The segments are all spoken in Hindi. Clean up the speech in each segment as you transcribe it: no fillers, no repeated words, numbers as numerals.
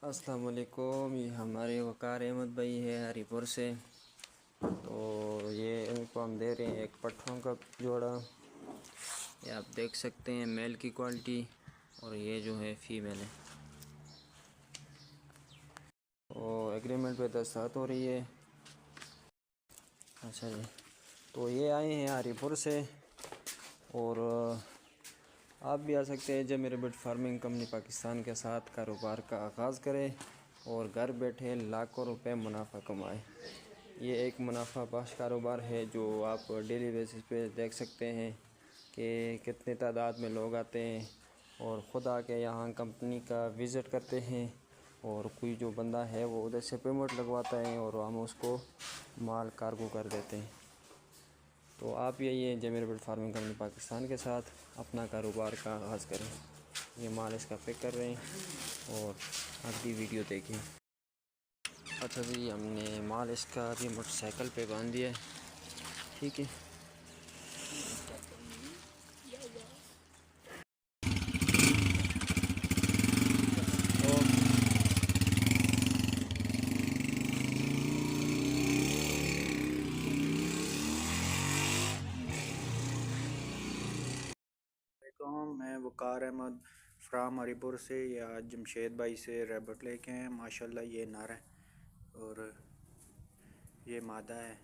अस्सलाम वालेकुम। ये हमारे वकार अहमद भाई है हरीपुर से। तो ये इनको हम दे रहे हैं एक पट्ठों का जोड़ा। ये आप देख सकते हैं मेल की क्वालिटी, और ये जो है फीमेल है। तो एग्रीमेंट पे दस्तखत हो रही है। अच्छा जी, तो ये आए हैं हरीपुर से, और आप भी आ सकते हैं। जब मेरे बर्ड फार्मिंग कंपनी पाकिस्तान के साथ कारोबार का आगाज़ करें और घर बैठे लाखों रुपए मुनाफा कमाएं। ये एक मुनाफा बख्श कारोबार है जो आप डेली बेसिस पे देख सकते हैं कि कितने तादाद में लोग आते हैं और ख़ुद आके यहाँ कंपनी का विज़िट करते हैं, और कोई जो बंदा है वो उधर से पेमेंट लगवाता है और हम उसको माल कार्गो कर देते हैं। तो आप यही जमीर बर्ड फार्मिंग कंपनी पाकिस्तान के साथ अपना कारोबार का आगाज़ करें। ये माल इसका पैक कर रहे हैं और अगली वीडियो देखें। अच्छा जी, हमने माल इसका अभी मोटरसाइकिल पे बांध दिया है। ठीक है। मैं वकार अहमद फ्राम हरीपुर से। ये आज जमशेद भाई से रैबट लेके हैं। माशाल्लाह ये नर है और ये मादा है,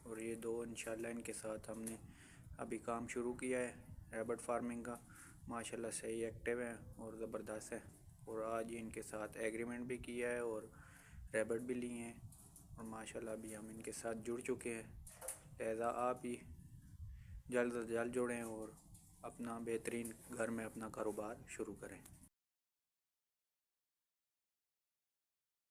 और ये दो इंशाल्लाह इनके साथ हमने अभी काम शुरू किया है रैबट फार्मिंग का। माशाल्लाह सही एक्टिव है और ज़बरदस्त है, और आज ये इनके साथ एग्रीमेंट भी किया है और रैबट भी लिए हैं, और माशाल्लाह अभी हम इनके साथ जुड़ चुके हैं। लिहाजा आप ही जल्द से जल्द जुड़ें और अपना बेहतरीन घर में अपना कारोबार शुरू करें।